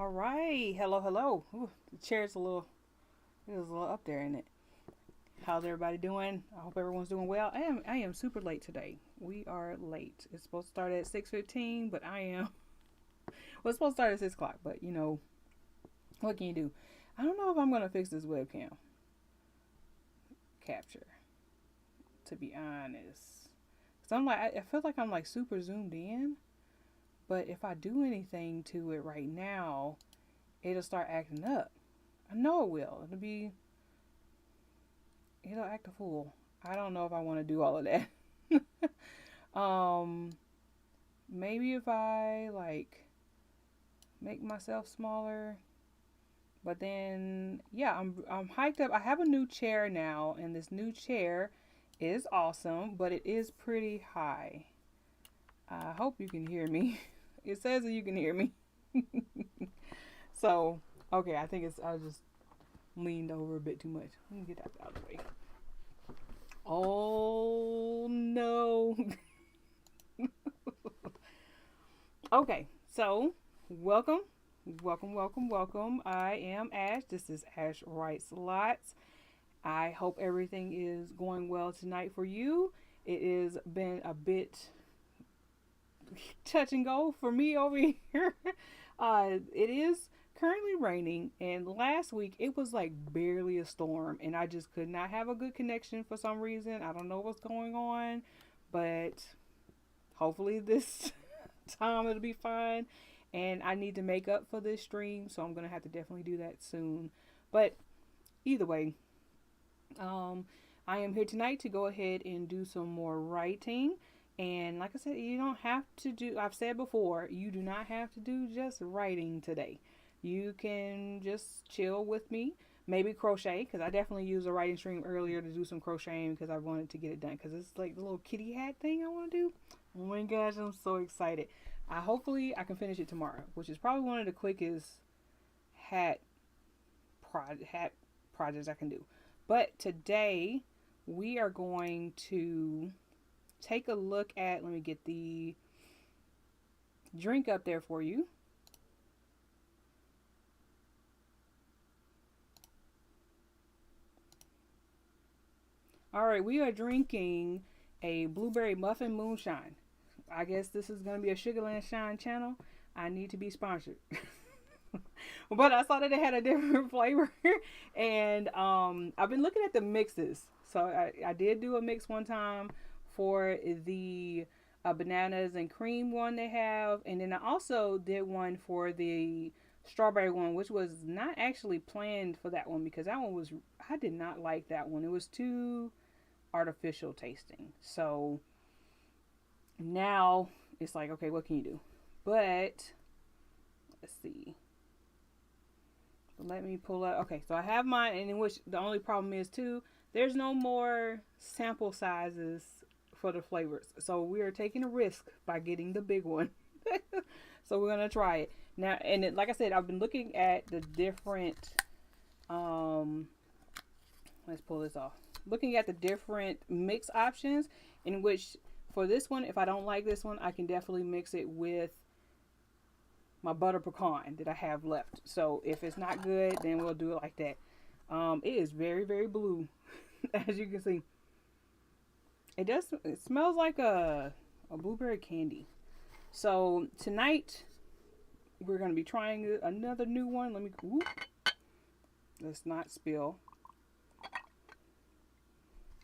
All right. Hello, hello. Ooh, the chair's it was a little up there, isn't it? How's everybody doing? I hope everyone's doing well. I am super late today. We are late. It's supposed to start at 6:15, but I am. Well, it's supposed to start at 6 o'clock, but what can you do? I don't know if I'm gonna fix this webcam capture. To be honest, cause I feel like I'm like super zoomed in, but if I do anything to it right now, it'll start acting up. I know it will. It'll act a fool. I don't know if I want to do all of that. um, Maybe if I like make myself smaller, but then yeah, I'm hiked up. I have a new chair now, and this new chair is awesome, but it is pretty high. I hope you can hear me. It says that you can hear me. So okay, I just leaned over a bit too much. Let me get that out of the way. Oh no. Okay, so welcome, welcome. I am Ash. This is Ash Writes Lots. I hope everything is going well tonight for you. It has been a bit touch and go for me over here. It is currently raining, and last week it was like barely a storm, and I just could not have a good connection for some reason. I don't know what's going on, but hopefully this time it'll be fine. And I need to make up for this stream, so I'm gonna have to definitely do that soon. But either way, um, I am here tonight to go ahead and do some more writing. And like I said, you don't have to do, I've said before, you do not have to do just writing today. You can just chill with me, maybe crochet, because I definitely used a writing stream earlier to do some crocheting because I wanted to get it done. Because it's like the little kitty hat thing I want to do. Oh my gosh, I'm so excited. Hopefully I can finish it tomorrow, which is probably one of the quickest hat hat projects I can do. But today we are going to take a look at, let me get the drink up there for you. All right, we are drinking a blueberry muffin moonshine. I guess this is going to be a Sugarland Shine channel. I need to be sponsored. But I saw that it had a different flavor. And I've been looking at the mixes. So I did do a mix one time for the bananas and cream one they have. And then I also did one for the strawberry one, which was not actually planned for that one because that one was, I did not like that one. It was too artificial tasting. So now it's like, okay, what can you do? But let's see. Let me pull up. Okay, so I have mine, and in which the only problem is too, there's no more sample sizes for the flavors. So we are taking a risk by getting the big one. So we're gonna try it now. And like I said, I've been looking at the different. Um, let's pull this off. Looking at the different mix options, in which for this one, if I don't like this one, I can definitely mix it with my butter pecan that I have left. So if it's not good, then we'll do it like that. It is very, very blue, as you can see. It does. It smells like a blueberry candy. So tonight we're gonna be trying another new one. Let me. Whoop, let's not spill.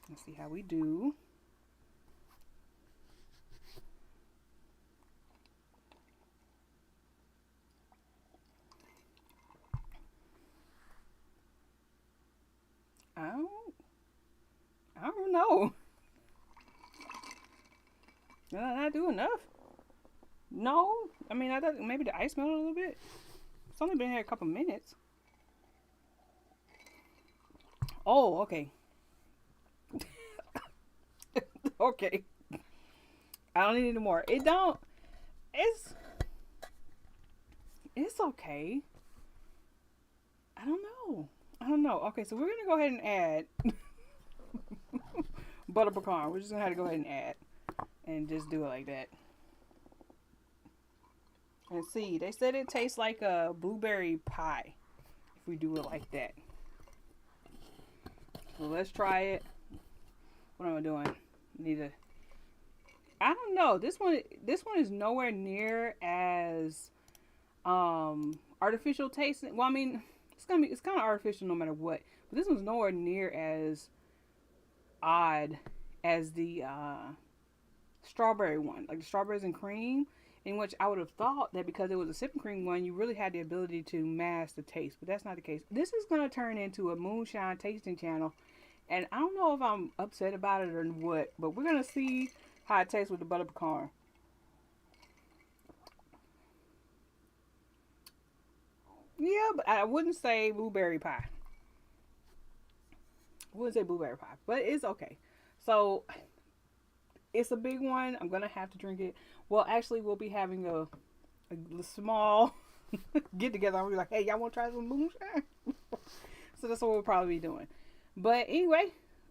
Let's see how we do. I don't, I don't know. Did I not do enough? No. I mean, I thought maybe the ice melted a little bit. It's only been here a couple minutes. Oh, okay. Okay. I don't need any more. It don't. It's it's okay. I don't know. I don't know. Okay, so we're gonna go ahead and add butter pecan. We're just gonna have to go ahead and add and just do it like that. And see, they said it tastes like a blueberry pie if we do it like that. So let's try it. What am I doing? Need to. I don't know. This one is nowhere near as artificial tasting. Well, I mean, it's kind of artificial no matter what. But this one's nowhere near as odd as the strawberry one, like the strawberries and cream. In which I would have thought that because it was a sipping cream one, you really had the ability to mask the taste, but that's not the case. This is gonna turn into a moonshine tasting channel, and I don't know if I'm upset about it or what, but we're gonna see how it tastes with the butter pecan. Yeah, but I wouldn't say blueberry pie. I wouldn't say blueberry pie, but it's okay. So it's a big one. I'm gonna have to drink it. Well, actually, we'll be having a small get together. I'll be like, hey, y'all want to try some moonshine? So that's what we'll probably be doing. But anyway,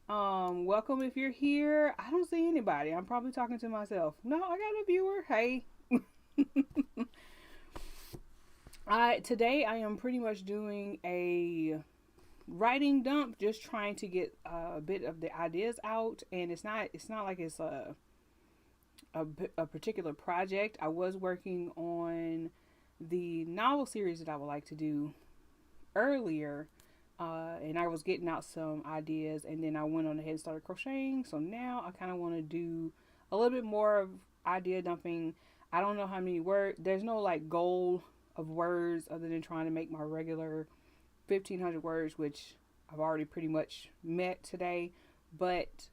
welcome if you're here. I don't see anybody. I'm probably talking to myself. No, I got a viewer. Hey. I Today I am pretty much doing a writing dump, just trying to get a bit of the ideas out, and it's not like it's a particular project. I was working on the novel series that I would like to do earlier, and I was getting out some ideas, and then I went on ahead and started crocheting. So now I kind of want to do a little bit more of idea dumping. I don't know how many words. There's no like goal of words other than trying to make my regular 1,500 words, which I've already pretty much met today. But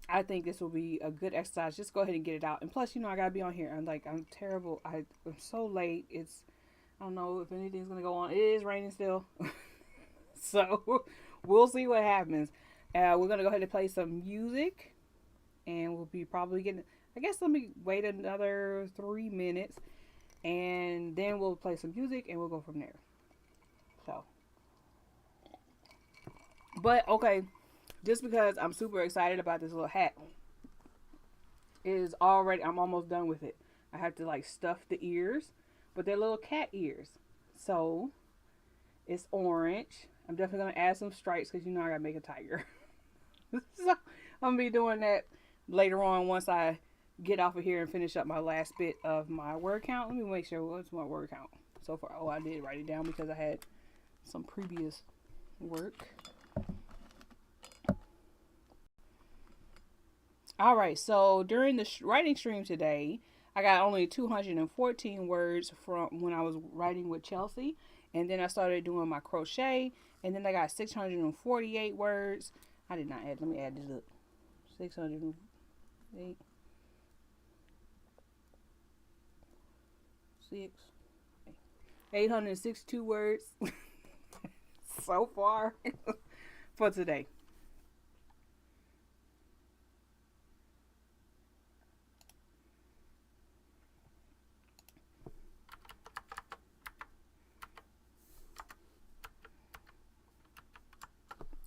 I think this will be a good exercise. Just go ahead and get it out. And plus, I gotta be on here. I'm terrible. I'm so late. I don't know if anything's gonna go on. It is raining still, so we'll see what happens. We're gonna go ahead and play some music, and we'll be probably getting. I guess let me wait another 3 minutes, and then we'll play some music, and we'll go from there. So, but okay, just because I'm super excited about this little hat is already I'm almost done with it. I have to like stuff the ears, but they're little cat ears. So it's orange. I'm definitely gonna add some stripes because I gotta make a tiger. So I'm gonna be doing that later on once I get off of here and finish up my last bit of my word count. Let me make sure what's my word count so far. Oh, I did write it down because I had some previous work. All right, so during the writing stream today, I got only 214 words from when I was writing with Chelsea, and then I started doing my crochet, and then I got 648 words. I did not add. Let me add this up. 608, 862 words so far for today.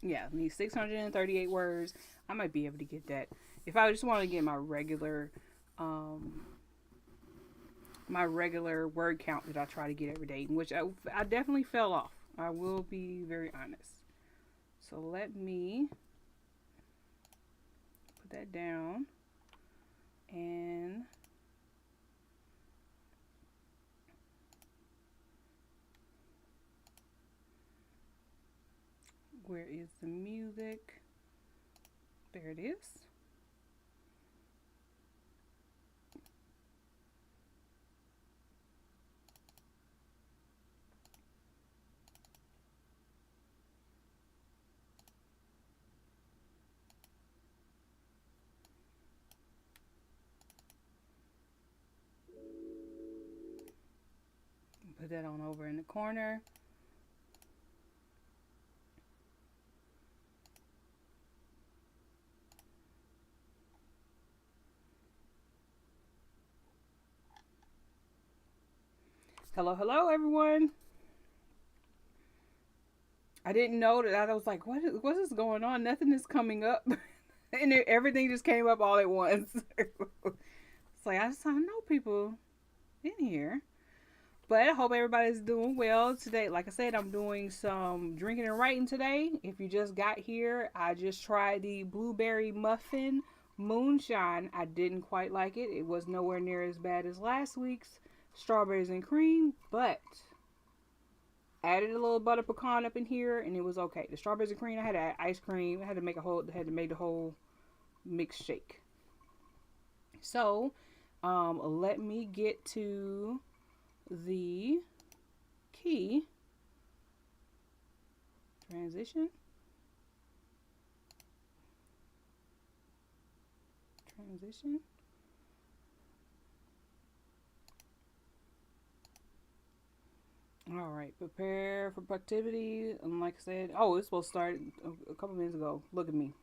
Yeah, I need 638 words. I might be able to get that. If I just want to get um, my regular word count that I try to get every day, which I definitely fell off. I will be very honest. So let me put that down, and where is the music? There it is. Put that on over in the corner. Hello, hello, everyone. I didn't know that. I was like, what is going on? Nothing is coming up. And everything just came up all at once. It's like, I know people. in here. But I hope everybody's doing well today. Like I said, I'm doing some drinking and writing today. If you just got here, I just tried the blueberry muffin moonshine. I didn't quite like it. It was nowhere near as bad as last week's strawberries and cream, but added a little butter pecan up in here and it was okay. The strawberries and cream, I had to add ice cream. I had to make the whole mix shake. So, let me get to the key transition. All right, prepare for productivity. And like I said, oh, it's supposed to start a couple minutes ago. Look at me,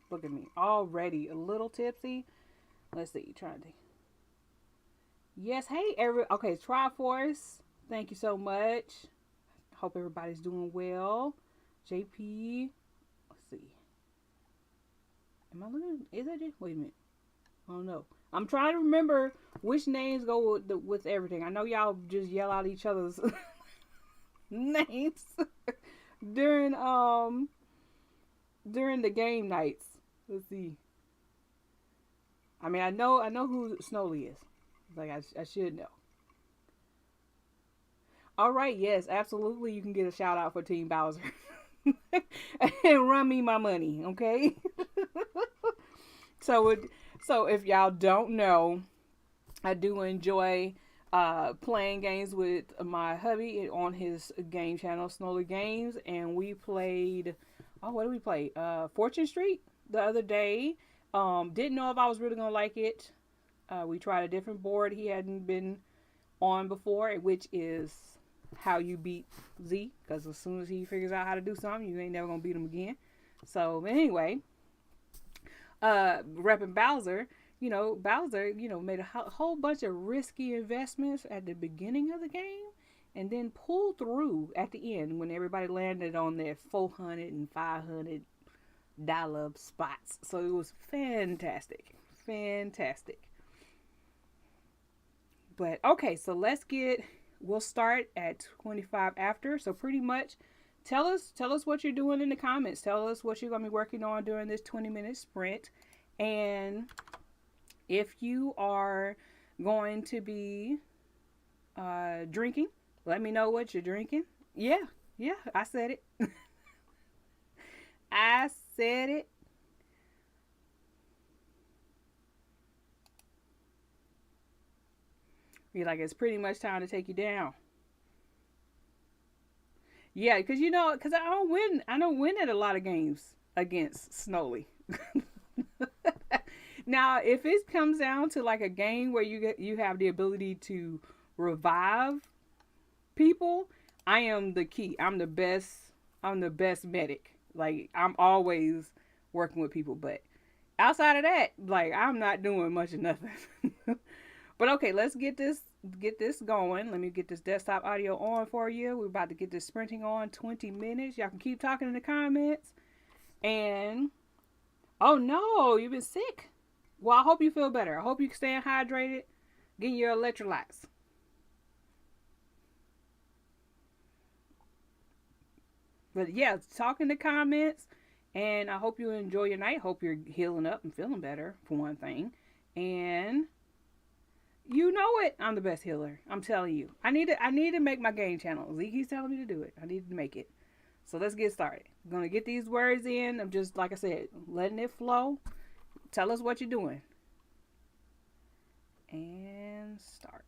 already a little tipsy. Let's see, trying to. Yes, hey, okay, Triforce. Thank you so much. Hope everybody's doing well. JP, let's see. Am I looking? Is that it? Wait a minute. I don't know. I'm trying to remember which names go with everything. I know y'all just yell out each other's names during the game nights. Let's see. I mean, I know who Snowly is. Like I should know. All right, yes, absolutely. You can get a shout out for Team Bowser and run me my money, okay? so if y'all don't know, I do enjoy playing games with my hubby on his game channel, Snowly Games, and we played. Oh, what did we play? Fortune Street the other day. Didn't know if I was really gonna like it. We tried a different board he hadn't been on before, which is how you beat Z. Because as soon as he figures out how to do something, you ain't never gonna beat him again. So anyway, repping Bowser. Bowser, made a whole bunch of risky investments at the beginning of the game and then pulled through at the end when everybody landed on their $400 and $500 spots. So it was fantastic. Fantastic. But okay, so we'll start at 25 after. So pretty much tell us what you're doing in the comments. Tell us what you're going to be working on during this 20-minute sprint. And if you are going to be drinking, let me know what you're drinking. Yeah, I said it. I said it. You're like, it's pretty much time to take you down. Yeah, because I don't win at a lot of games against Snowly. Now, if it comes down to like a game where you have the ability to revive people, I am the key. I'm the best. I'm the best medic. Like I'm always working with people, but outside of that, like I'm not doing much of nothing. But okay, let's get this going. Let me get this desktop audio on for you. We're about to get this sprinting on 20 minutes. Y'all can keep talking in the comments. And oh no, you've been sick. Well, I hope you feel better. I hope you're staying hydrated, getting your electrolytes. But yeah, talk in the comments. And I hope you enjoy your night. Hope you're healing up and feeling better, for one thing. And you know it. I'm the best healer. I'm telling you. I need to make my game channel. Zeke's telling me to do it. I need to make it. So let's get started. I'm going to get these words in. I'm just, like I said, letting it flow. Tell us what you're doing. And start.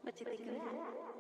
What you think of that?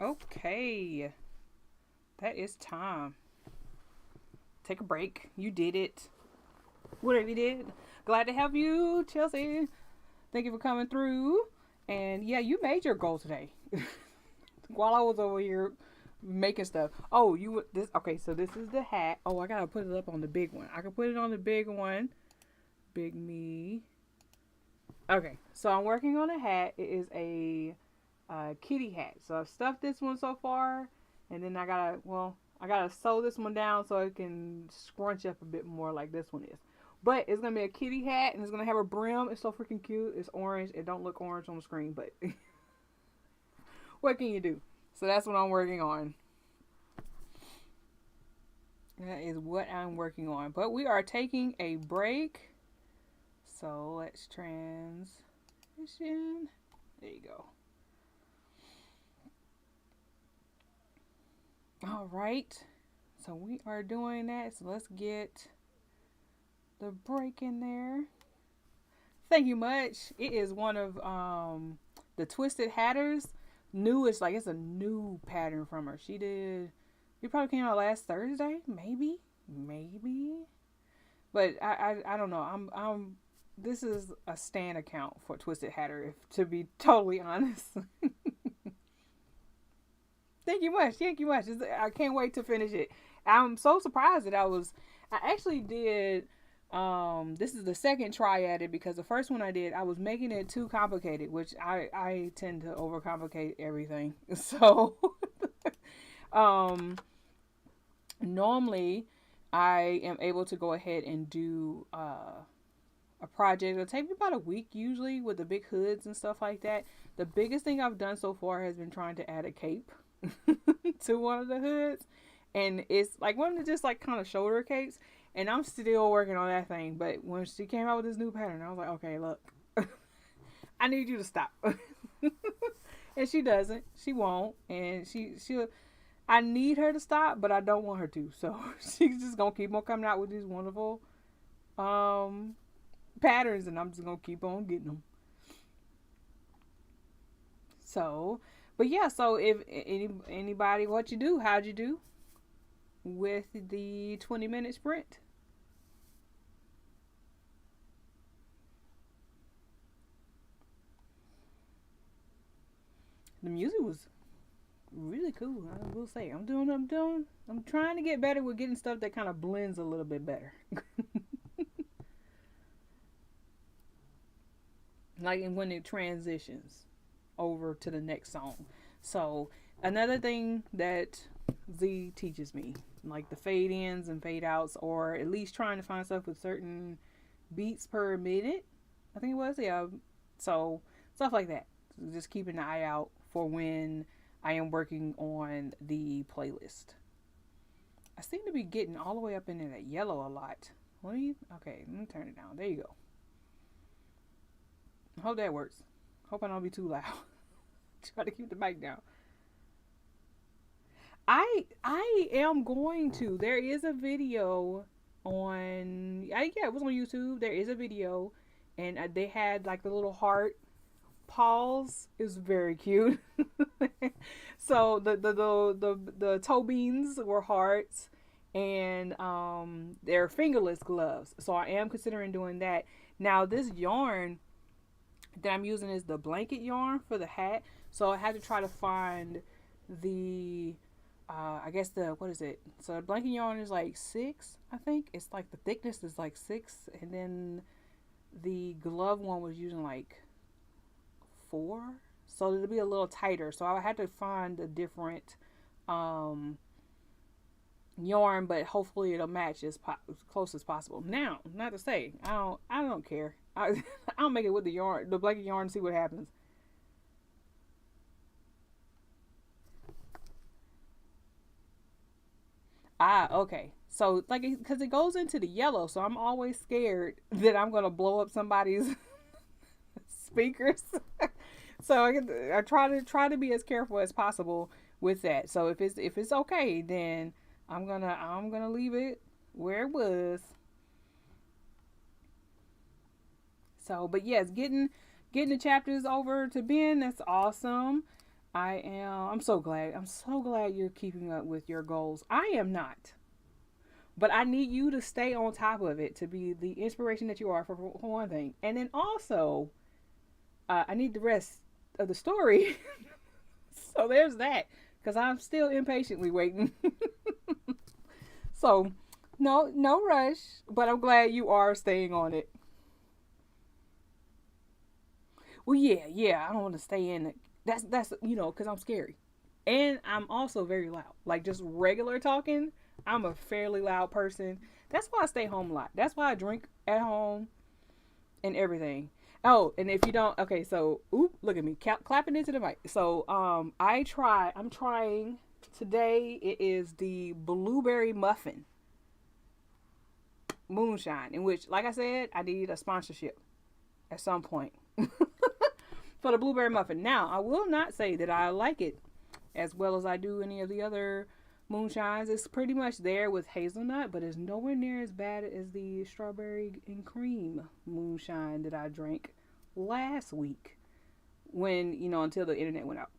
Okay, that is time. Take a break. You did it. Whatever you did. Glad to have you, Chelsea. Thank you for coming through. And yeah, you made your goal today. While I was over here making stuff. Oh, you this okay? So this is the hat. Oh, I gotta put it up on the big one. I can put it on the big one. Big me. Okay, so I'm working on a hat. It is a kitty hat. So I've stuffed this one so far, and then I gotta sew this one down so it can scrunch up a bit more like this one is. But it's gonna be a kitty hat, and it's gonna have a brim. It's so freaking cute. It's orange. It don't look orange on the screen, but what can you do? So that's what I'm working on. That is what I'm working on. But we are taking a break. So let's transition. There you go. All right. So we are doing that. So let's get the break in there. Thank you much. It is one of the Twisted Hatters. New, it's like it's a new pattern from her. She did. It probably came out last Thursday, maybe. But I don't know. I'm this is a stan account for Twisted Hatter, if to be totally honest. Thank you much. Thank you much. I can't wait to finish it. I'm so surprised that I actually did this is the second try at it because the first one I did, I was making it too complicated, which I tend to overcomplicate everything. So um normally I am able to go ahead and do a project. It'll take me about a week usually with the big hoods and stuff like that. The biggest thing I've done so far has been trying to add a cape to one of the hoods. And it's like one of the just like kind of shoulder capes. And I'm still working on that thing. But when she came out with this new pattern, I was like, okay, look, I need you to stop. And she doesn't. She won't. And she'll. I need her to stop, but I don't want her to. So she's just gonna keep on coming out with these wonderful um patterns, and I'm just gonna keep on getting them. So, but yeah. So if anybody, what you do? How'd you do with the 20-minute sprint? The music was really cool. I will say, I'm trying to get better with getting stuff that kind of blends a little bit better. Like when it transitions over to the next song. So another thing that Z teaches me, like the fade ins and fade outs, or at least trying to find stuff with certain beats per minute. I think it was, yeah. So stuff like that. So just keeping an eye out for when I am working on the playlist. I seem to be getting all the way up into that yellow a lot. Okay, let me turn it down. There you go. I hope that works. Hope I don't be too loud. Try to keep the mic down. I am going to. There is a video on. Yeah, it was on YouTube. There is a video, and they had like the little heart paws. Is very cute. So the toe beans were hearts, and they're fingerless gloves. So I am considering doing that. Now this yarn that I'm using is the blanket yarn for the hat. So I had to try to find the I guess what is it? So the blanket yarn is like 6, I think. It's like the thickness is like 6, and then the glove one was using like 4. So it'll be a little tighter. So I had to find a different yarn, but hopefully it'll match as close as possible. Now, not to say I don't care. I'll make it with the blanket yarn, and see what happens. Ah, okay. So like, because it goes into the yellow, so I'm always scared that I'm gonna blow up somebody's speakers. So I try to be as careful as possible with that. So if it's okay, then I'm gonna leave it where it was. So, but yes, getting the chapters over to Ben, that's awesome. I am. I'm so glad. I'm so glad you're keeping up with your goals. I am not. But I need you to stay on top of it to be the inspiration that you are for one thing. And then also, I need the rest of the story. So there's that. Because I'm still impatiently waiting. So, no rush. But I'm glad you are staying on it. Well, yeah. I don't want to stay in it. That's because I'm scary. And I'm also very loud. Like just regular talking, I'm a fairly loud person. That's why I stay home a lot. That's why I drink at home and everything. Oh, and if you don't, okay, so look at me clapping into the mic. So I'm trying today. It is the blueberry muffin moonshine, in which, like I said, I need a sponsorship at some point for the blueberry muffin. Now, I will not say that I like it as well as I do any of the other moonshines. It's pretty much there with hazelnut, but it's nowhere near as bad as the strawberry and cream moonshine that I drank last week when, until the internet went out.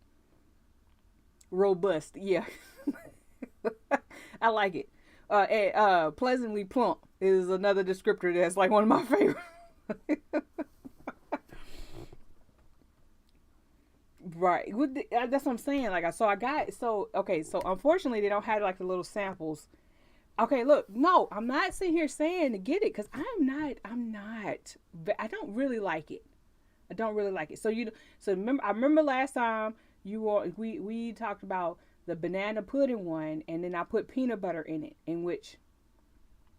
Robust, yeah. I like it. Pleasantly plump is another descriptor that's like one of my favorites. Right. That's what I'm saying. Like, so unfortunately they don't have like the little samples. Okay, look, no, I'm not sitting here saying to get it because I don't really like it. I don't really like it. I remember last time we talked about the banana pudding one, and then I put peanut butter in it, in which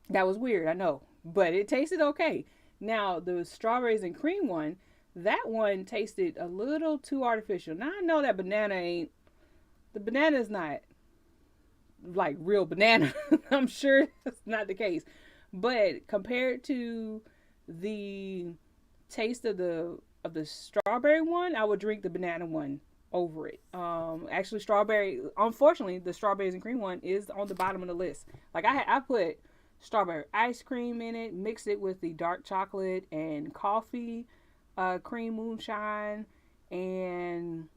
that was weird, I know, but it tasted okay. Now the strawberries and cream one, that one tasted a little too artificial. Now I know that the banana's not like real banana. I'm sure that's not the case. But compared to the taste of the strawberry one, I would drink the banana one over it. Actually, unfortunately, the strawberries and cream one is on the bottom of the list. Like I put strawberry ice cream in it, mixed it with the dark chocolate and coffee cream moonshine, and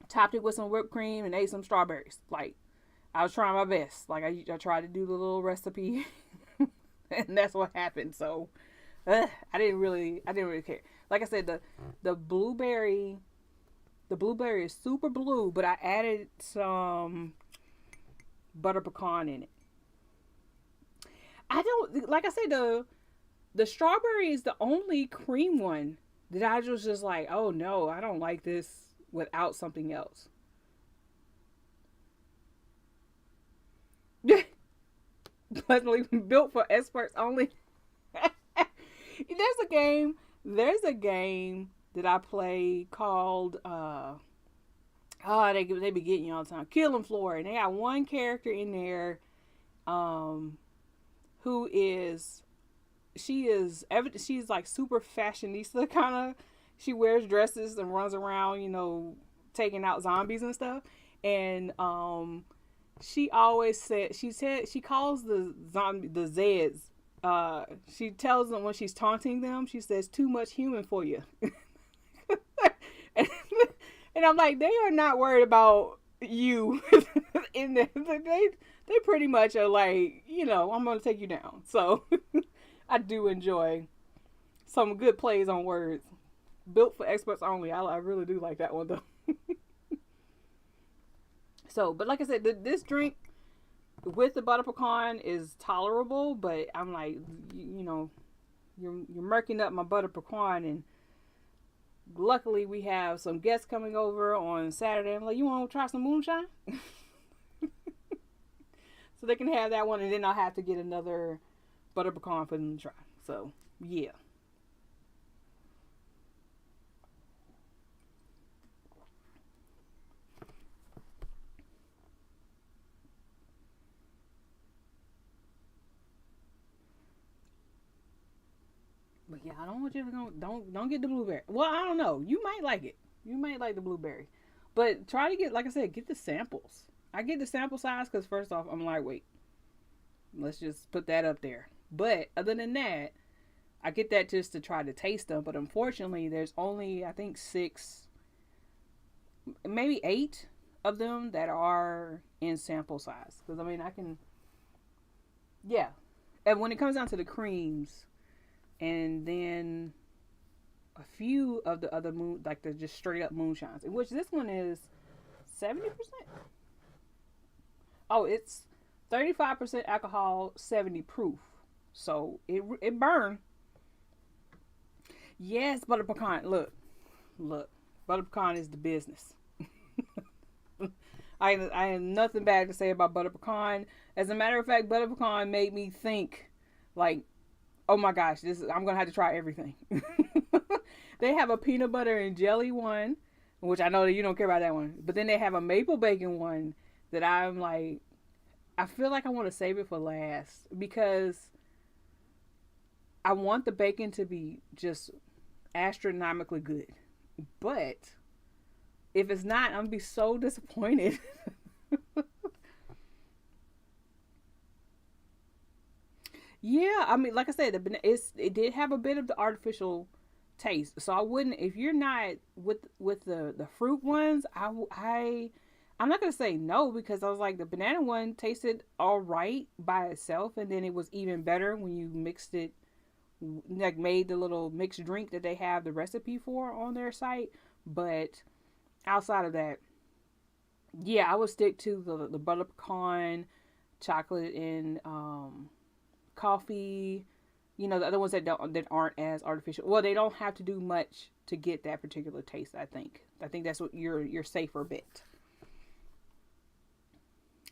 topped it with some whipped cream and ate some strawberries. Like, I was trying my best. Like, I tried to do the little recipe, and that's what happened. So, I didn't really care. Like I said, the blueberry is super blue, but I added some butter pecan in it. I don't, like I said, the strawberry is the only cream one that I was just like, oh no, I don't like this without something else. Pleasantly built for experts only. There's a game that I play called they be getting you all the time. Killing Floor, and they got one character in there who is she's like super fashionista kind of. She wears dresses and runs around, taking out zombies and stuff. And she always she calls the Zeds. She tells them when she's taunting them, she says, "Too much human for you." and, and I'm like, they are not worried about you. In there, they pretty much are like, I'm gonna take you down. So I do enjoy some good plays on words. Built for experts only. I really do like that one though. So, but like I said, this drink with the butter pecan is tolerable, but I'm like, you're murking up my butter pecan, and luckily we have some guests coming over on Saturday. I'm like, you want to try some moonshine? So they can have that one, and then I'll have to get another butter pecan for them to try. So, yeah. But yeah, I don't want you to don't get the blueberry. Well, I don't know. You might like it. You might like the blueberry, but try to get, like I said, get the samples. I get the sample size because first off, I'm lightweight. Let's just put that up there. But other than that, I get that just to try to taste them. But unfortunately, there's only, I think, 6 maybe 8 of them that are in sample size. Because I mean, I can, yeah. And when it comes down to the creams, and then a few of the other moon, like the just straight up moonshines, in which this one is 70%. Oh, it's 35% alcohol, 70 proof. So it burn. Yes, butter pecan. Look, butter pecan is the business. I have nothing bad to say about butter pecan. As a matter of fact, butter pecan made me think, like, oh my gosh, I'm gonna have to try everything. They have a peanut butter and jelly one, which I know that you don't care about that one. But then they have a maple bacon one that I'm like, I feel like I want to save it for last because I want the bacon to be just astronomically good. But if it's not, I'm gonna be so disappointed. Yeah, I mean, like I said, it did have a bit of the artificial taste, so I wouldn't if you're not with the fruit ones. I'm not gonna say no because I was like the banana one tasted all right by itself, and then it was even better when you mixed it, like made the little mixed drink that they have the recipe for on their site. But outside of that, yeah, I would stick to the butter pecan, chocolate, and coffee. You know, the other ones that aren't as artificial. Well, they don't have to do much to get that particular taste. I think that's what your safer bet.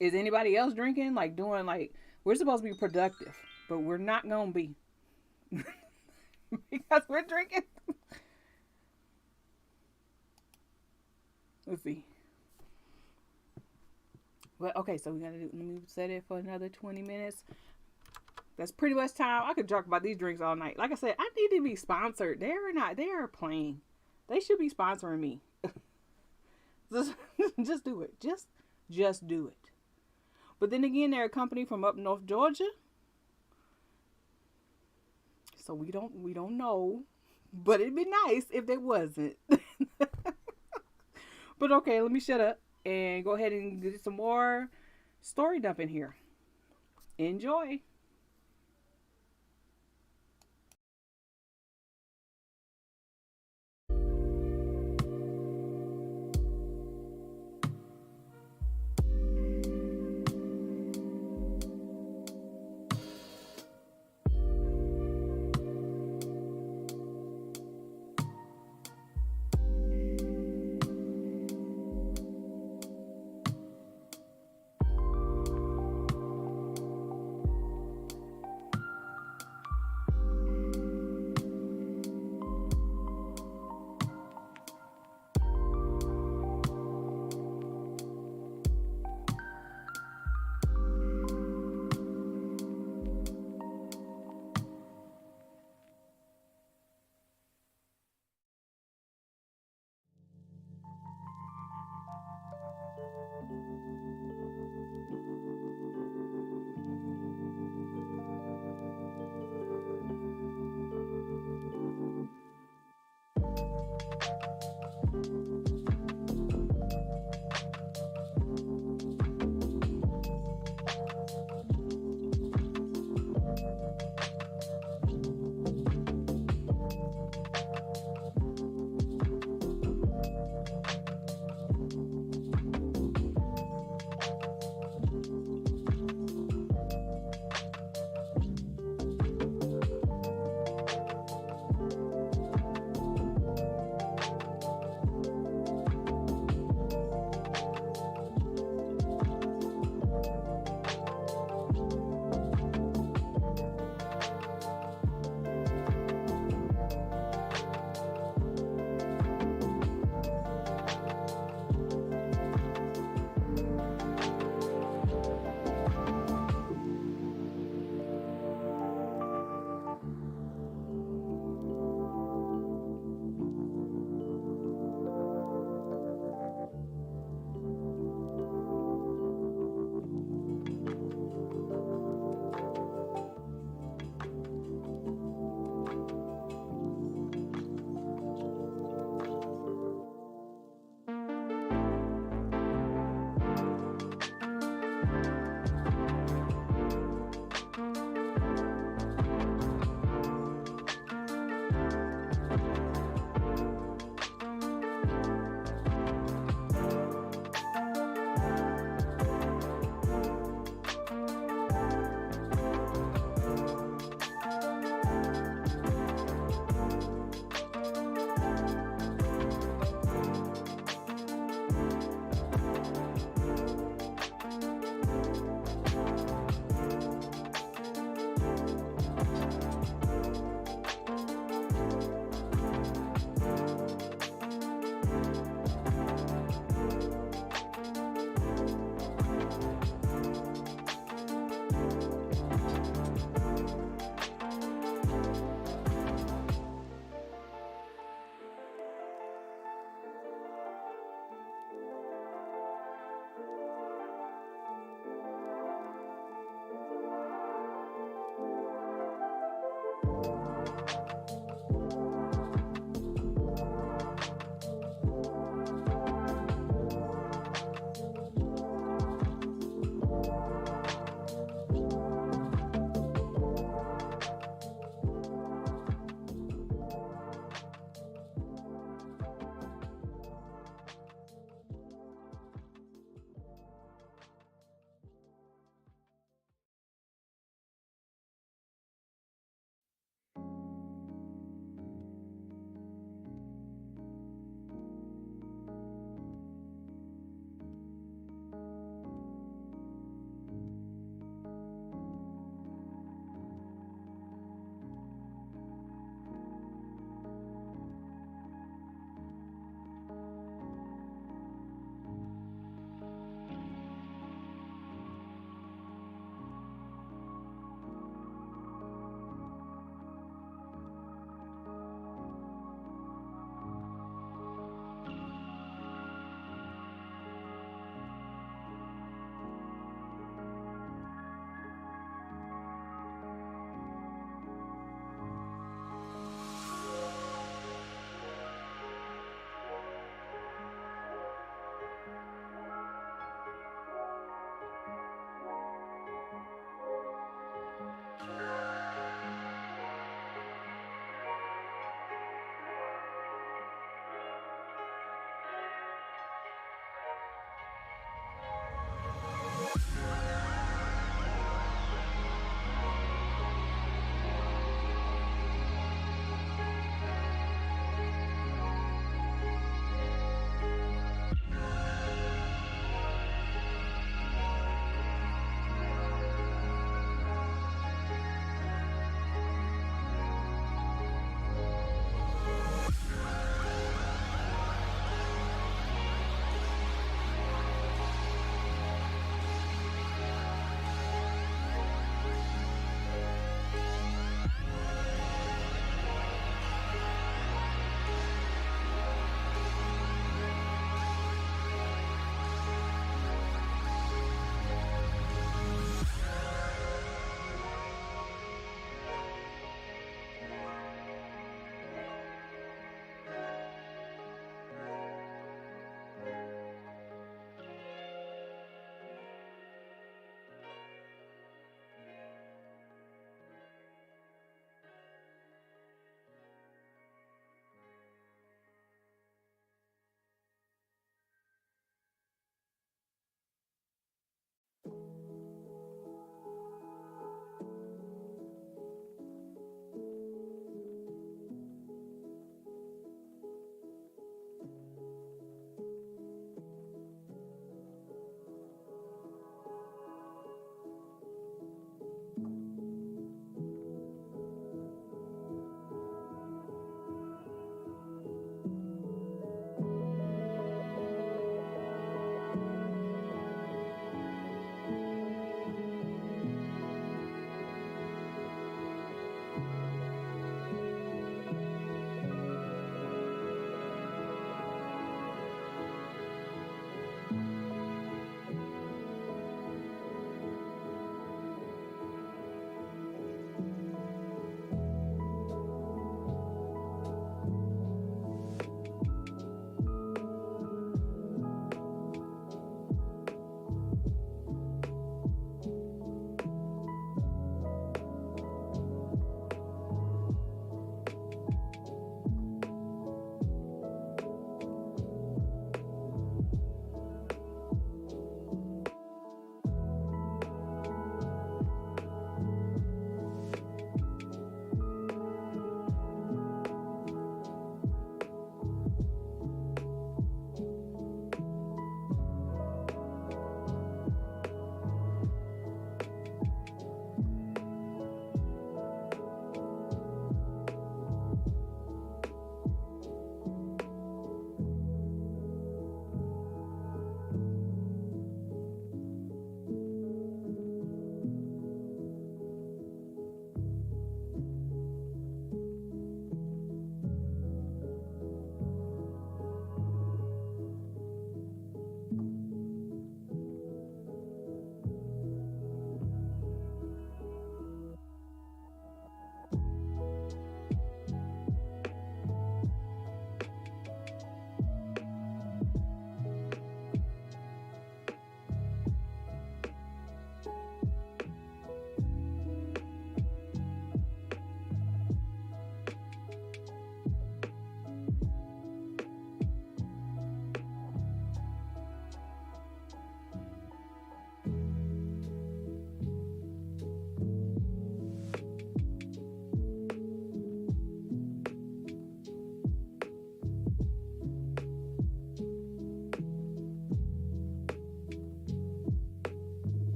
Is anybody else drinking? Like doing like we're supposed to be productive, but we're not gonna be because we're drinking. Let's see. Well, okay, so we gotta let me set it for another 20 minutes. That's pretty much time. I could talk about these drinks all night. Like I said, I need to be sponsored. They're not. They are plain. They should be sponsoring me. just, just do it. Just do it. But then again, they're a company from up north Georgia, so we don't know. But it'd be nice if they wasn't. But okay, let me shut up and go ahead and get some more story dumping here. Enjoy.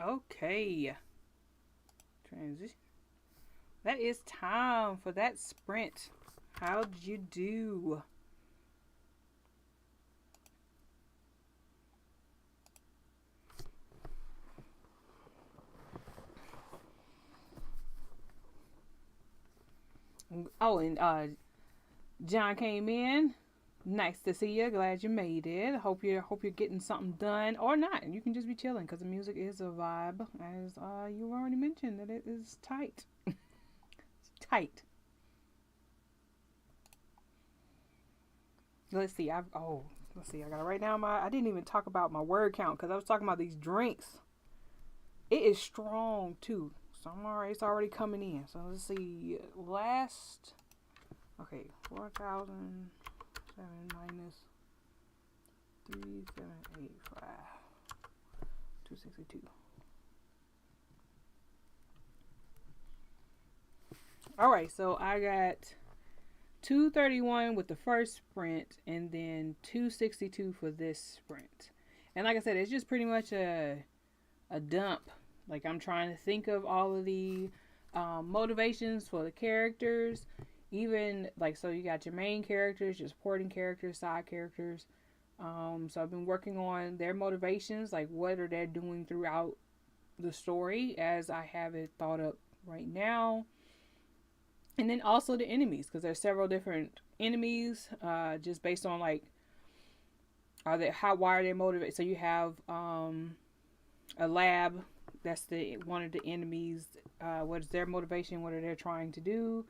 Okay. Transition. That is time for that sprint. How did you do? Oh, and John came in. Nice to see you. Glad you made it. Hope you're getting something done or not. You can just be chilling because the music is a vibe, as you already mentioned that it is tight. It's tight. Let's see. Let's see. I gotta write down my. I didn't even talk about my word count because I was talking about these drinks. It is strong too. So I'm alright. It's already coming in. So let's see. Last. Okay, 4,007 minus 3785. 262. Alright, so I got 231 with the first sprint and then 262 for this sprint. And like I said, it's just pretty much a dump. Like I'm trying to think of all of the motivations for the characters. Even like, so you got your main characters, your supporting characters, side characters. So I've been working on their motivations, like what are they doing throughout the story as I have it thought up right now. And then also the enemies, because there's several different enemies, just based on like, why are they motivated? So you have a lab, that's one of the enemies. What is their motivation? What are they trying to do?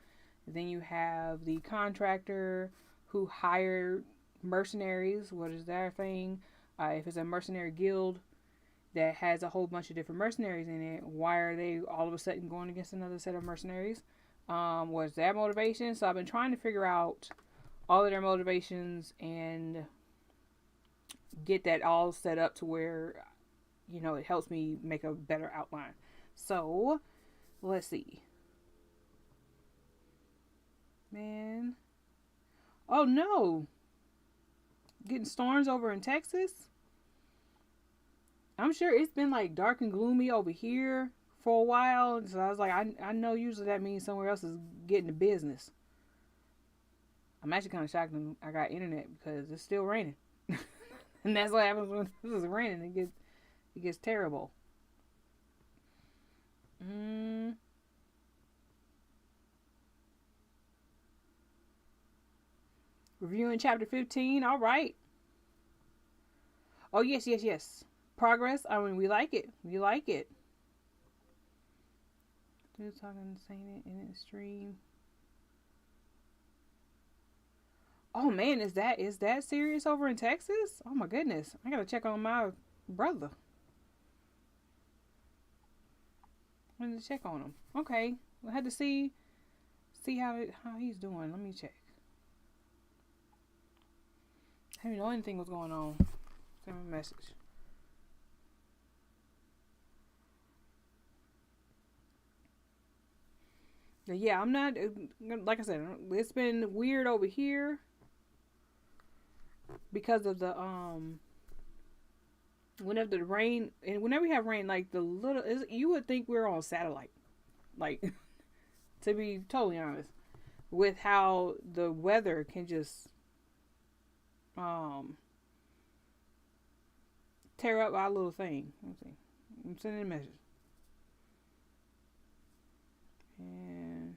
Then you have the contractor who hired mercenaries. What is their thing? If it's a mercenary guild that has a whole bunch of different mercenaries in it, why are they all of a sudden going against another set of mercenaries? What's their motivation? So I've been trying to figure out all of their motivations and get that all set up to where, it helps me make a better outline. So let's see. Man. Oh no. Getting storms over in Texas? I'm sure it's been like dark and gloomy over here for a while. So I was like, I know usually that means somewhere else is getting the business. I'm actually kind of shocked when I got internet because it's still raining. And that's what happens when it's raining. It gets terrible. Reviewing chapter 15. All right. Oh, yes. Progress. I mean, we like it. Dude talking, saying it in the stream. Oh man, is that serious over in Texas? Oh my goodness. I gotta check on my brother. I need to check on him. Okay. I had to see how he's doing. Let me check. I didn't know anything was going on. Send me a message. But yeah, I'm not, like I said, it's been weird over here because of the whenever the rain, and whenever we have rain, like you would think we're on satellite, like to be totally honest, with how the weather can just tear up our little thing. Let's see. I'm sending a message. And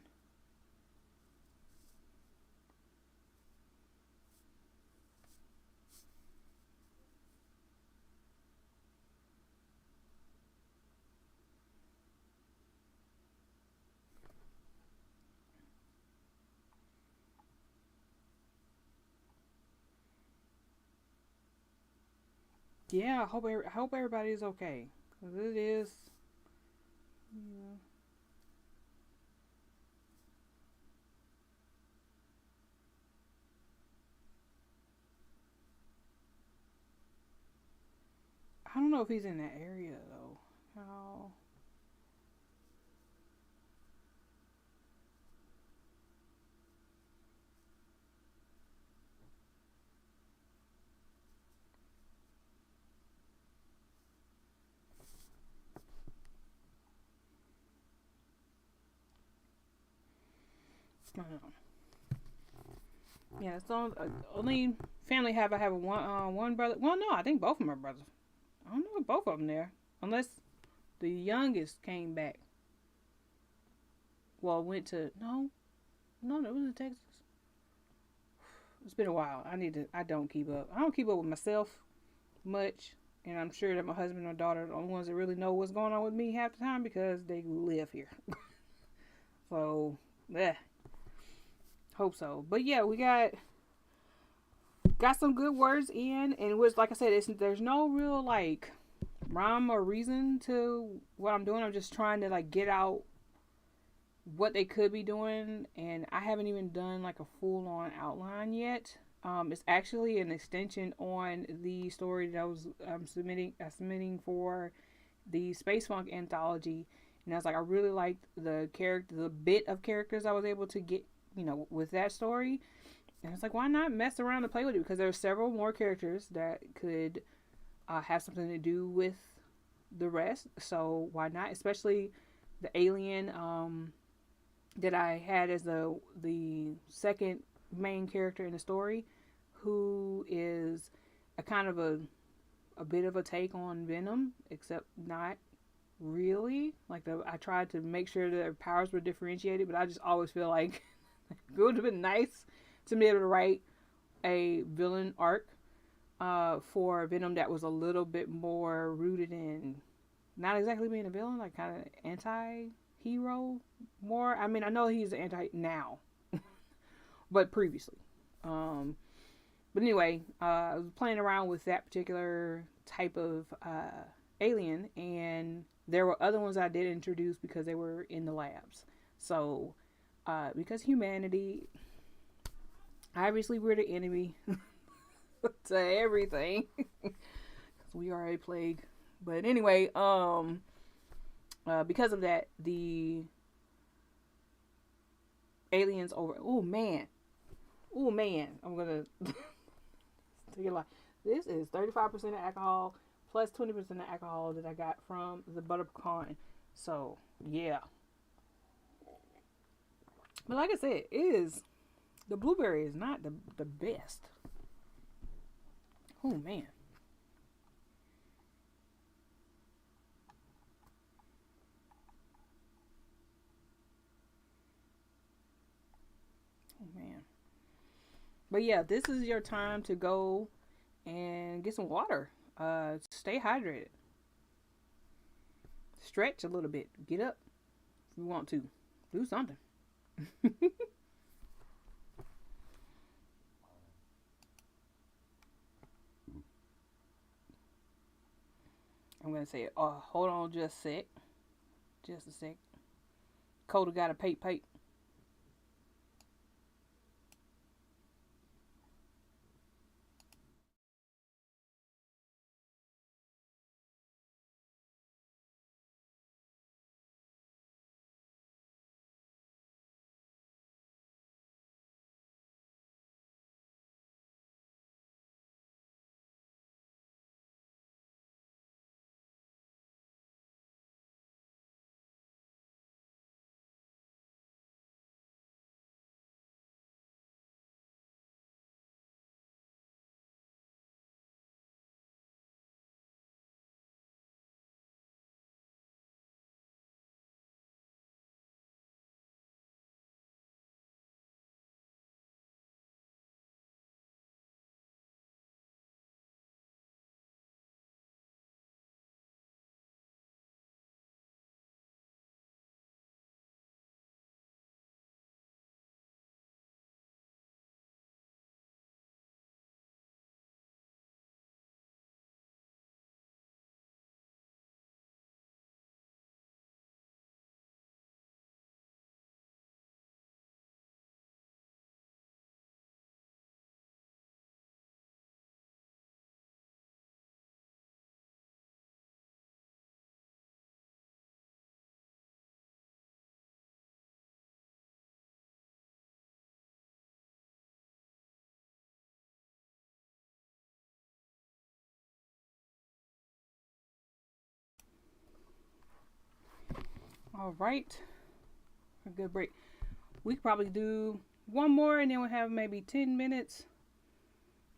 yeah, I hope everybody's okay. Cause it is. Yeah. I don't know if he's in that area though. How? Um, yeah, so only family have I have one brother. Well, no, I think both of them are brothers. I don't know if both of them there, unless the youngest came back. Well, went to no, that was in Texas. It's been a while. I need to. I don't keep up. I don't keep up with myself much, and I'm sure that my husband or daughter are the only ones that really know what's going on with me half the time because they live here. So, yeah, hope so. But yeah, we got some good words in, and it was like I said, there's no real like rhyme or reason to what I'm doing. I'm just trying to like get out what they could be doing, and I haven't even done like a full on outline yet. It's actually an extension on the story that I was submitting for the Space Funk anthology, and I was like, I really liked the bit of characters I was able to get, with that story, and it's like, why not mess around and play with it? Because there are several more characters that could have something to do with the rest. So why not? Especially the alien that I had as the second main character in the story, who is a kind of a bit of a take on Venom, except not really. Like I tried to make sure that their powers were differentiated, but I just always feel like it would have been nice to be able to write a villain arc for Venom that was a little bit more rooted in not exactly being a villain, like kind of anti-hero more. I mean, I know he's an anti now, but previously. Um, but anyway, I was playing around with that particular type of alien, and there were other ones I did introduce because they were in the labs. So, because humanity, obviously, we're the enemy to everything. We are a plague. But anyway, because of that, the aliens over. Oh man, I'm gonna take it like this is 35% alcohol plus 20% alcohol that I got from the butter pecan. So yeah, but like I said, it is the blueberry is not the best. Oh man. Oh man. But yeah, this is your time to go and get some water. Stay hydrated. Stretch a little bit. Get up if you want to. Do something. I'm gonna say, hold on just a sec. Just a sec. Coda got a pape. All right. A good break. We could probably do one more and then we'll have maybe 10 minutes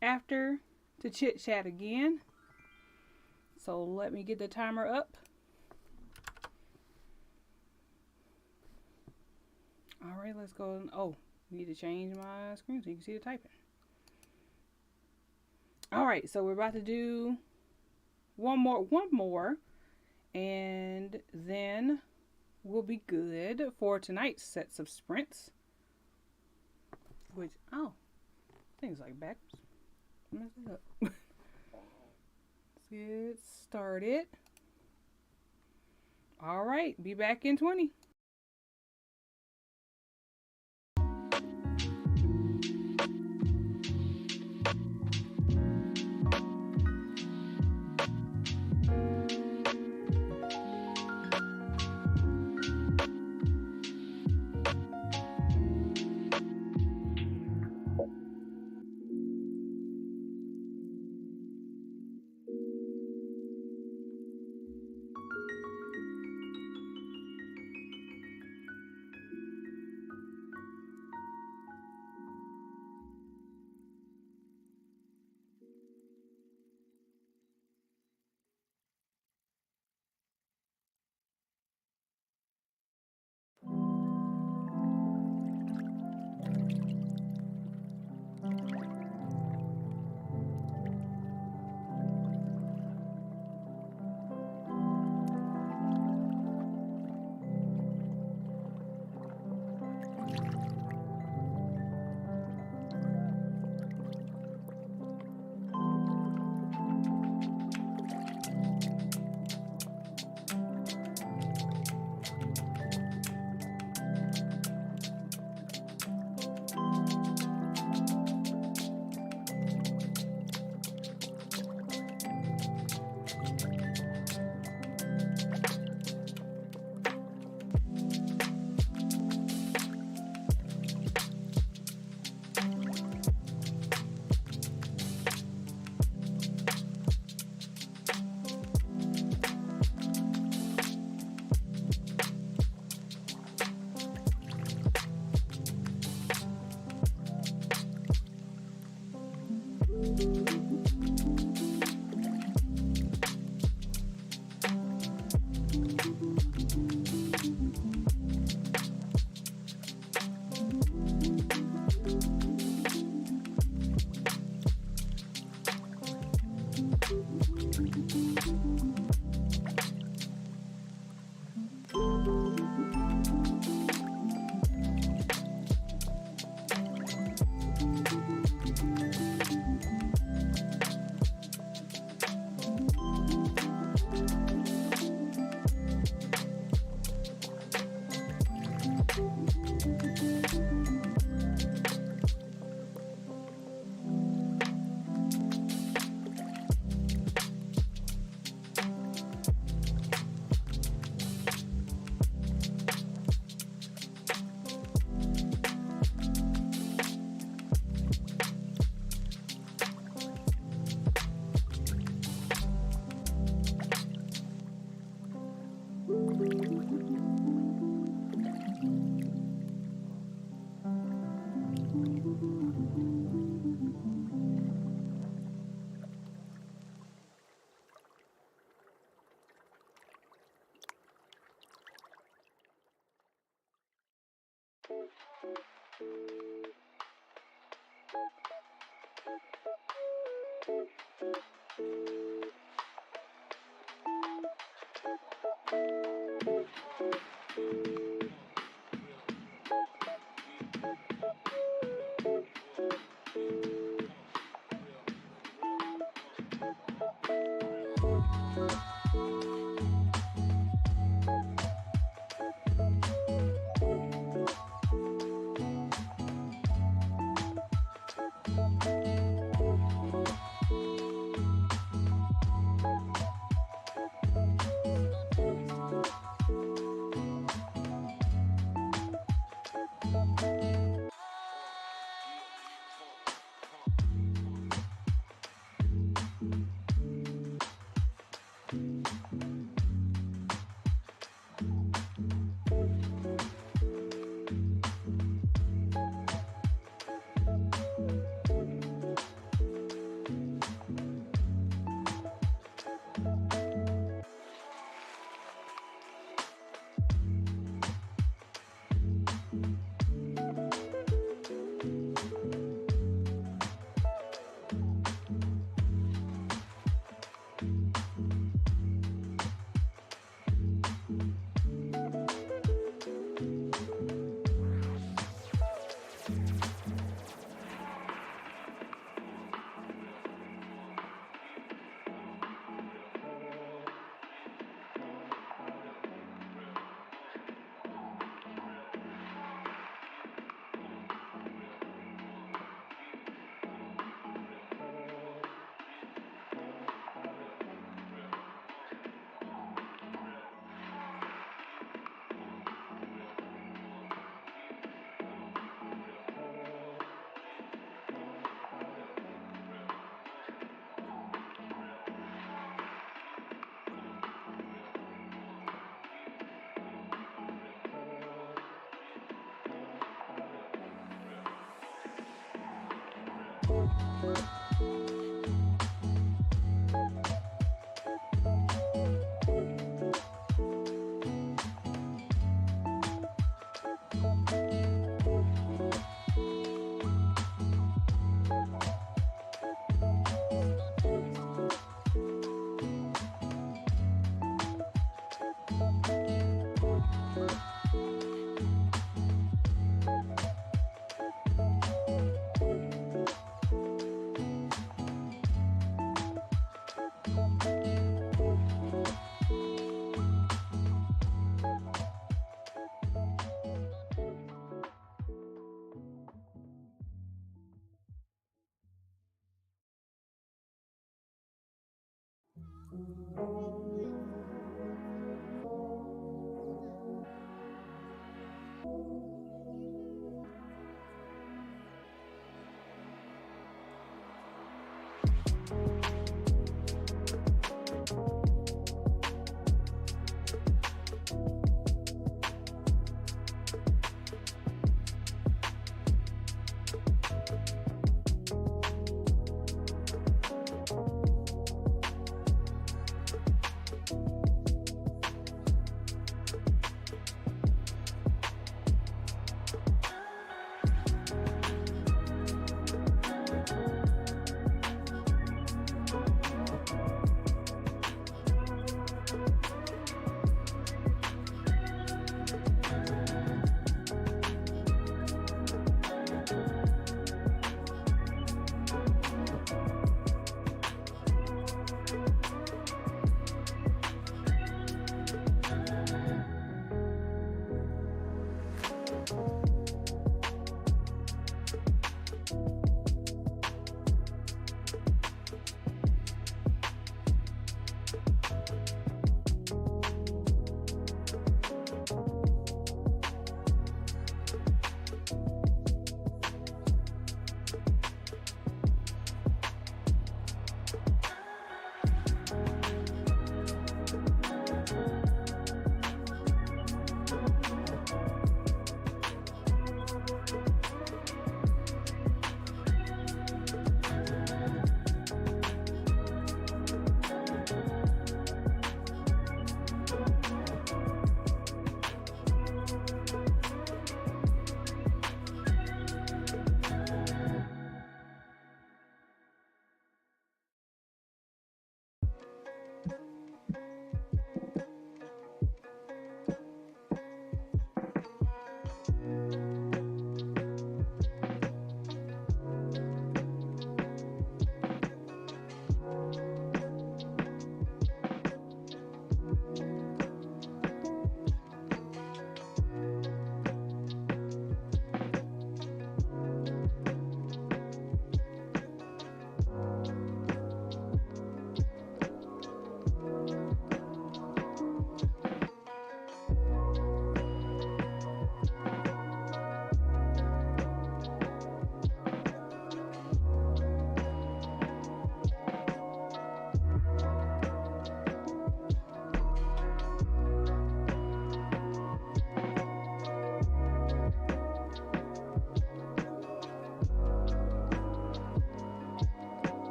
after to chit chat again. So let me get the timer up. All right, let's go. Oh, need to change my screen so you can see the typing. All right, so we're about to do one more, and then we'll be good for tonight's sets of sprints. Which, oh, things like backwards. Mess it up. Let's get started. All right, be back in 20.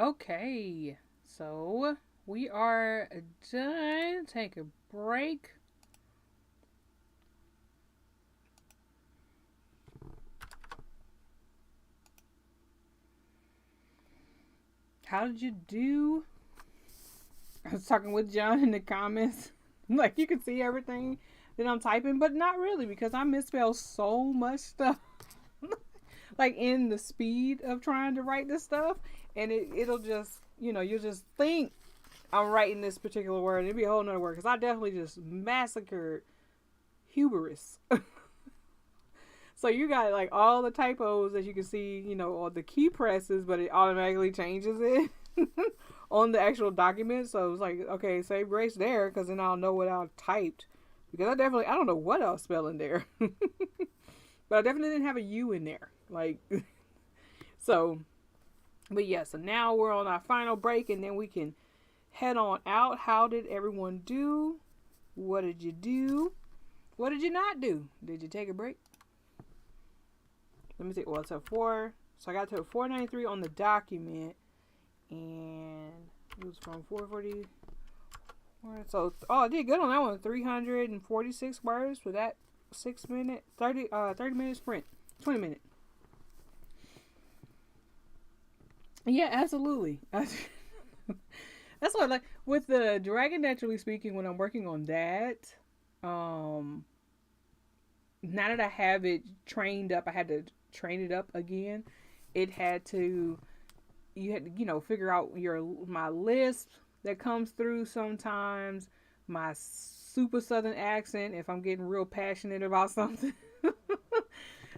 Okay, so we are done. Take a break. How did you do? I was talking with John in the comments. Like, you can see everything that I'm typing, but not really because I misspell so much stuff. Like, in the speed of trying to write this stuff, and it'll just, you'll just think I'm writing this particular word. It'd be a whole nother word because I definitely just massacred hubris. So you got like all the typos that you can see, on the key presses, but it automatically changes it on the actual document. So it's like, okay, save grace there because then I'll know what I typed. Because I don't know what I was spelling there. But I definitely didn't have a U in there. Like, so, but yeah, so now we're on our final break and then we can head on out. How did everyone do? What did you do? What did you not do? Did you take a break? Let me see. Well, it's a 4. So I got to a 493 on the document. And it was from 440. So, I did good on that one. 346 words for that 30 minute sprint. 20 minute. Yeah, absolutely. That's what I like. With the Dragon Naturally Speaking, when I'm working on that, now that I have it trained up, I had to train it up again. You had to figure out my lisp that comes through sometimes, my super southern accent if I'm getting real passionate about something.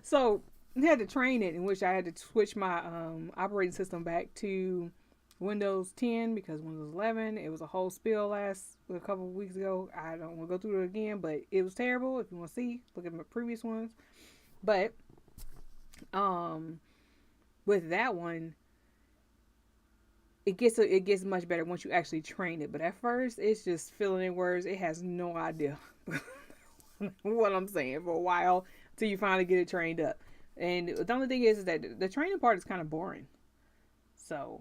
So I had to train it, in which I had to switch my operating system back to Windows 10 because Windows 11, it was a whole spill a couple of weeks ago. I don't want to go through it again, but it was terrible. If you want to see, look at my previous ones. But with that one, it gets much better once you actually train it. But at first, it's just filling in words. It has no idea what I'm saying for a while until you finally get it trained up. And the only thing is that the training part is kind of boring. So,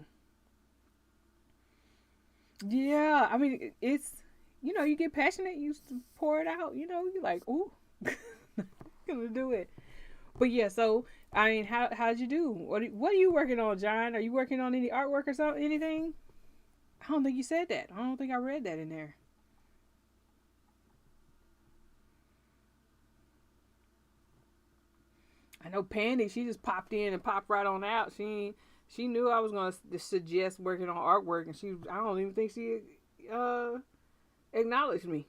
yeah, I mean, it's, you get passionate, you pour it out, you're like, ooh, gonna do it. But yeah, so, I mean, how'd you do? What are you working on, John? Are you working on any artwork or something, anything? I don't think you said that. I don't think I read that in there. I know Pandy, she just popped in and popped right on out. She knew I was gonna suggest working on artwork, and I don't even think she acknowledged me.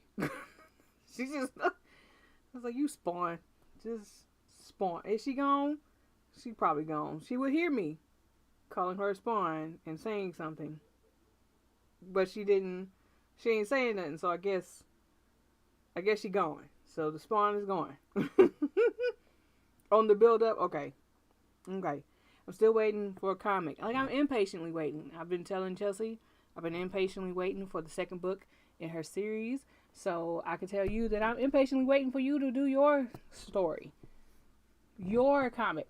She just, I was like, you spawn, just spawn. Is she gone? She probably gone. She would hear me calling her spawn and saying something, but she didn't. She ain't saying nothing, so I guess she gone. So the spawn is gone. On the build up, okay. I'm still waiting for a comic. Like, I'm impatiently waiting. I've been telling Chelsea, I've been impatiently waiting for the second book in her series. So I can tell you that I'm impatiently waiting for you to do your story, your comic.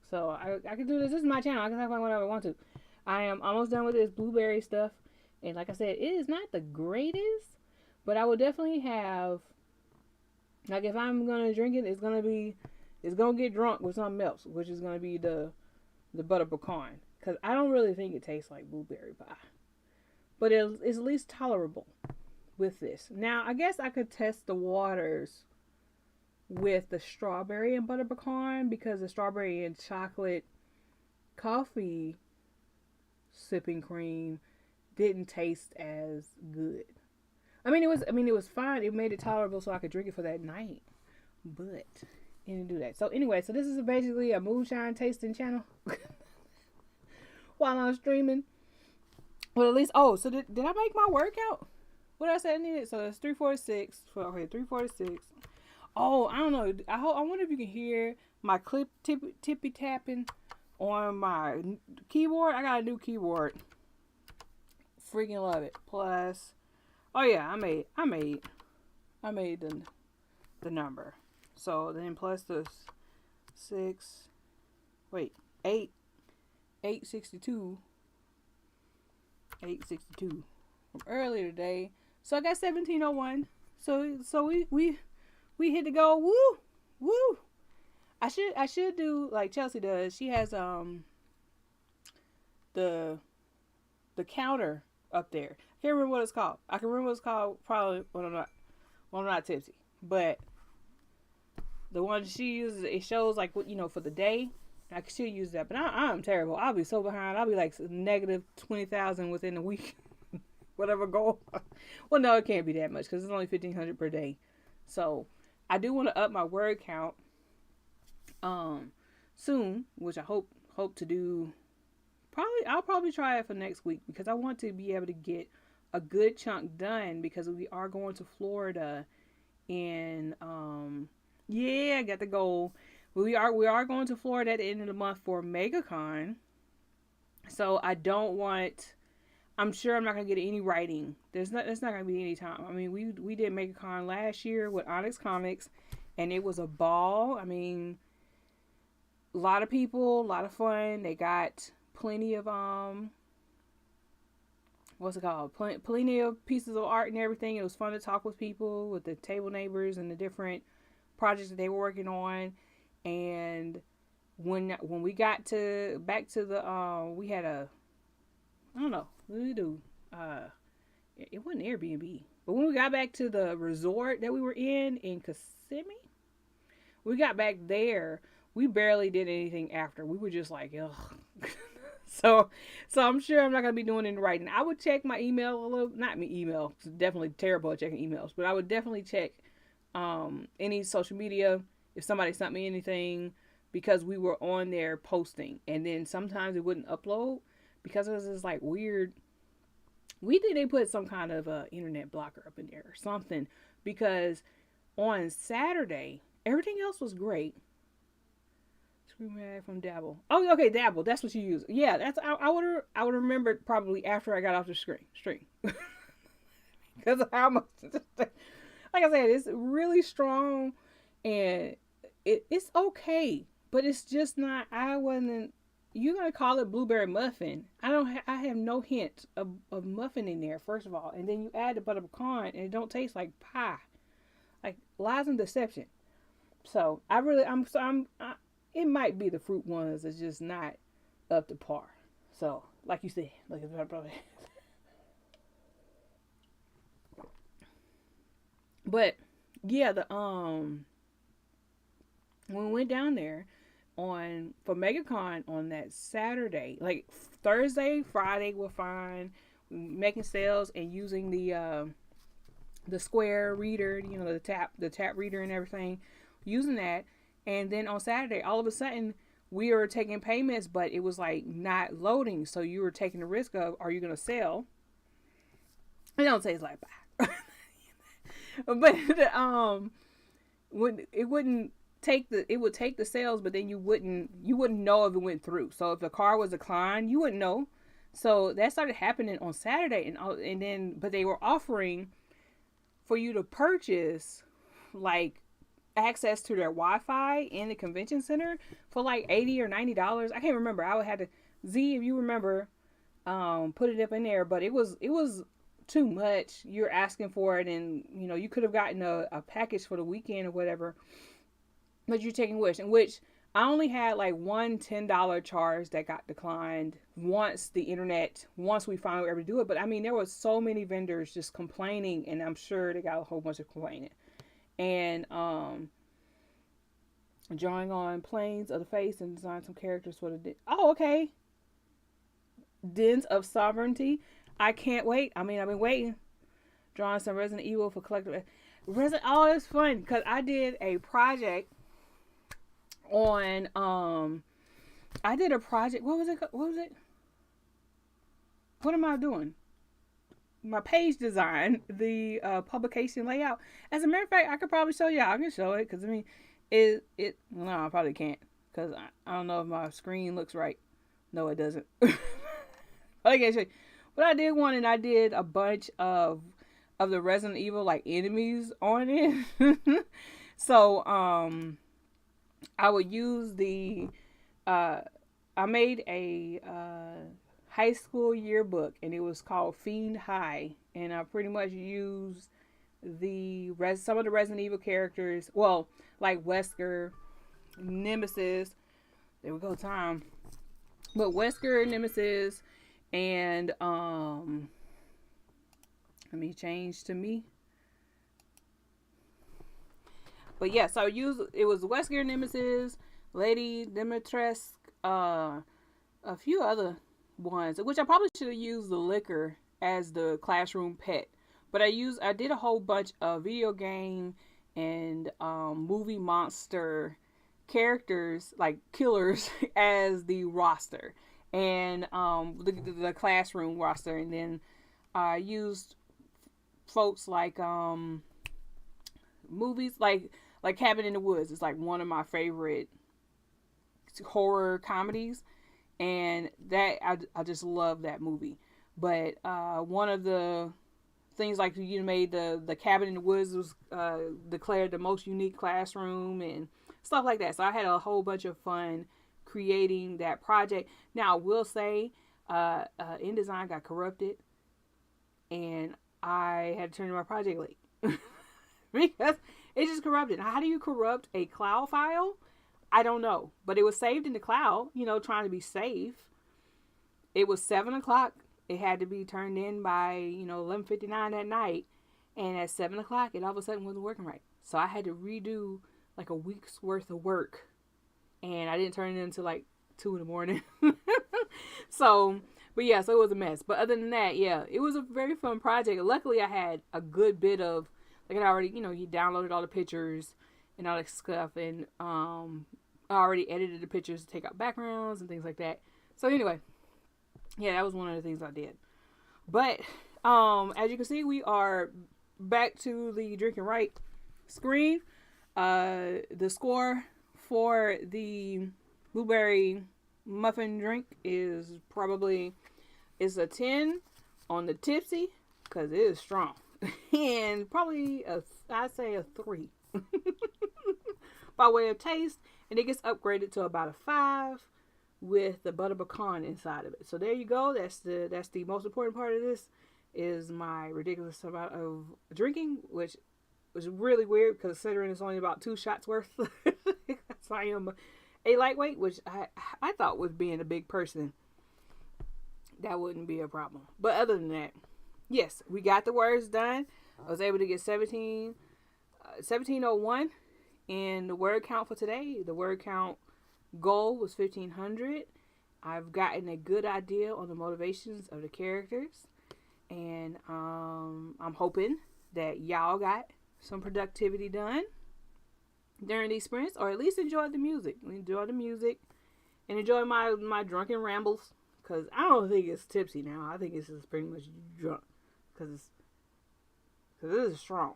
So I can do this. This is my channel. I can talk about whatever I want to. I am almost done with this blueberry stuff. And like I said, it is not the greatest, but I will definitely have, like, if I'm going to drink it, it's going to get drunk with something else, which is going to be the butter pecan. Because I don't really think it tastes like blueberry pie. But it's at least tolerable with this. Now, I guess I could test the waters with the strawberry and butter pecan, because the strawberry and chocolate coffee sipping cream didn't taste as good. I mean, it was fine. It made it tolerable so I could drink it for that night. But it didn't do that. So anyway, so this is basically a moonshine tasting channel while I'm streaming. Well, at least, so did I make my workout? What did I say I needed? So it's 346. Okay, 346. Oh, I don't know. I wonder if you can hear my tippy tapping on my keyboard. I got a new keyboard. Freaking love it. Plus, oh yeah, I made the number. So then plus the 862 862 from earlier today. So I got 1701. So we hit the goal. Woo, woo. I should do like Chelsea does. She has the counter up there. I can't remember what it's called. I can remember what it's called probably when I'm not tipsy. But the one she uses, it shows like what for the day. I could still use that, but I'm terrible. I'll be so behind. I'll be like negative 20,000 within a week, whatever goal. Well, no, it can't be that much because it's only 1,500 per day. So I do want to up my word count soon, which I hope to do. I'll probably try it for next week because I want to be able to get a good chunk done because we are going to Florida in yeah, I got the goal. We are going to Florida at the end of the month for MegaCon. So I don't want. I'm sure I'm not gonna get any writing. There's not gonna be any time. I mean, we did MegaCon last year with Onyx Comics, and it was a ball. I mean, a lot of people, a lot of fun. They got plenty of what's it called? Plenty of pieces of art and everything. It was fun to talk with people, with the table neighbors and the different projects that they were working on. And when we got back to the we had a, I don't know what did we do, it wasn't Airbnb, but when we got back to the resort that we were in Kissimmee, we got back there, we barely did anything after. We were just like, ugh. so I'm sure I'm not gonna be doing any writing. I would check my email a little, not me email, it's definitely terrible at checking emails, but I would definitely check any social media if somebody sent me anything, because we were on there posting, and then sometimes it wouldn't upload because it was just like weird. We think they put some kind of internet blocker up in there or something, because on Saturday everything else was great. Scream Mag from Dabble. Oh, okay, Dabble. That's what you use. Yeah, that's I would remember probably after I got off the stream because of how much. Like I said, it's really strong and it's okay, but it's just not. I wasn't. You're gonna call it blueberry muffin. I have no hint of muffin in there. First of all, and then you add the butter pecan, and it don't taste like pie, like lies and deception. So it might be the fruit ones that's just not up to par. So like you said, like it's probably. But yeah, the when we went down there for MegaCon on that Saturday, like Thursday, Friday were fine, making sales and using the Square reader, the tap reader and everything, using that. And then on Saturday, all of a sudden, we were taking payments, but it was like not loading. So you were taking the risk of, are you going to sell? It don't taste like bye. But it wouldn't take it would take the sales, but then you wouldn't know if it went through. So if the car was declined, you wouldn't know. So that started happening on Saturday, but they were offering for you to purchase like access to their Wi-Fi in the convention center for like $80 or $90. I can't remember. I would have to Z if you remember, put it up in there. But it was too much. You're asking for it, and you could have gotten a package for the weekend or whatever. But you're taking which I only had like one $10 charge that got declined once we finally were able to do it. But I mean, there were so many vendors just complaining, and I'm sure they got a whole bunch of complaining. And drawing on planes of the face and design some characters for the okay. Dens of Sovereignty. I can't wait. I mean, I've been waiting. Drawing some Resident Evil for collective. Oh, it's fun because I did a project on I did a project. What was it? What am I doing? My page design, the publication layout. As a matter of fact, I could probably show you. I can show it because I mean, no, I probably can't because I don't know if my screen looks right. No, it doesn't. I can't show you. But I did one, and I did a bunch of the Resident Evil like enemies on it. So I would use I made a high school yearbook, and it was called Fiend High, and I pretty much used some of the Resident Evil characters, well, like Wesker, Nemesis. There we go, time. But Wesker, Nemesis, and let me change to me. But yeah, so it was Wesker, Nemesis, Lady Dimitrescu, a few other ones, which I probably should have used the liquor as the classroom pet. But I did a whole bunch of video game and movie monster characters, like killers, as the roster, and the classroom roster, and then I used folks like movies like Cabin in the Woods is like one of my favorite horror comedies, and that I just love that movie. But one of the things, like you made the Cabin in the Woods was declared the most unique classroom and stuff like that. So I had a whole bunch of fun creating that project. Now I will say InDesign got corrupted, and I had to turn in my project late because it just corrupted. How do you corrupt a cloud file? I don't know, but it was saved in the cloud, trying to be safe. It was 7:00. It had to be turned in by 11:59 that night, and at 7:00 it all of a sudden wasn't working right. So I had to redo like a week's worth of work, and I didn't turn it in until like 2 in the morning. So it was a mess. But other than that, yeah, it was a very fun project. Luckily, I had a good bit of, like, I already, he downloaded all the pictures and all that stuff, and I already edited the pictures to take out backgrounds and things like that. So anyway, yeah, that was one of the things I did. But as you can see, we are back to the Drinking Right screen. The score for the blueberry muffin drink is a 10 on the tipsy, because it is strong, and probably I'd say a 3 by way of taste, and it gets upgraded to about a 5 with the butter pecan inside of it. So there you go. That's the most important part of this, is my ridiculous amount of drinking, which was really weird considering it's only about 2 shots worth. So I am a lightweight, which I thought, with being a big person, that wouldn't be a problem. But other than that, yes, we got the words done. I was able to get 1701 in the word count for today. The word count goal was 1,500. I've gotten a good idea on the motivations of the characters, and I'm hoping that y'all got some productivity done during these sprints, or at least enjoy the music. And enjoy my drunken rambles, because I don't think it's tipsy now. I think it's just pretty much drunk, because it is strong.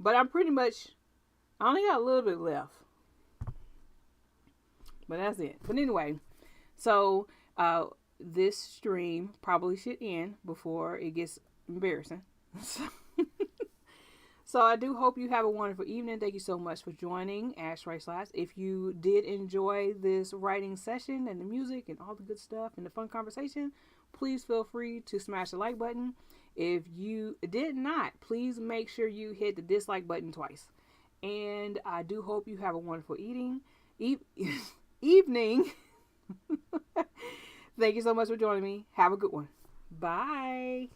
But I only got a little bit left, but that's it. But anyway, so this stream probably should end before it gets embarrassing. So I do hope you have a wonderful evening. Thank you so much for joining Ash Right Slides. If you did enjoy this writing session and the music and all the good stuff and the fun conversation, please feel free to smash the like button. If you did not, please make sure you hit the dislike button twice. And I do hope you have a wonderful evening. Thank you so much for joining me. Have a good one. Bye.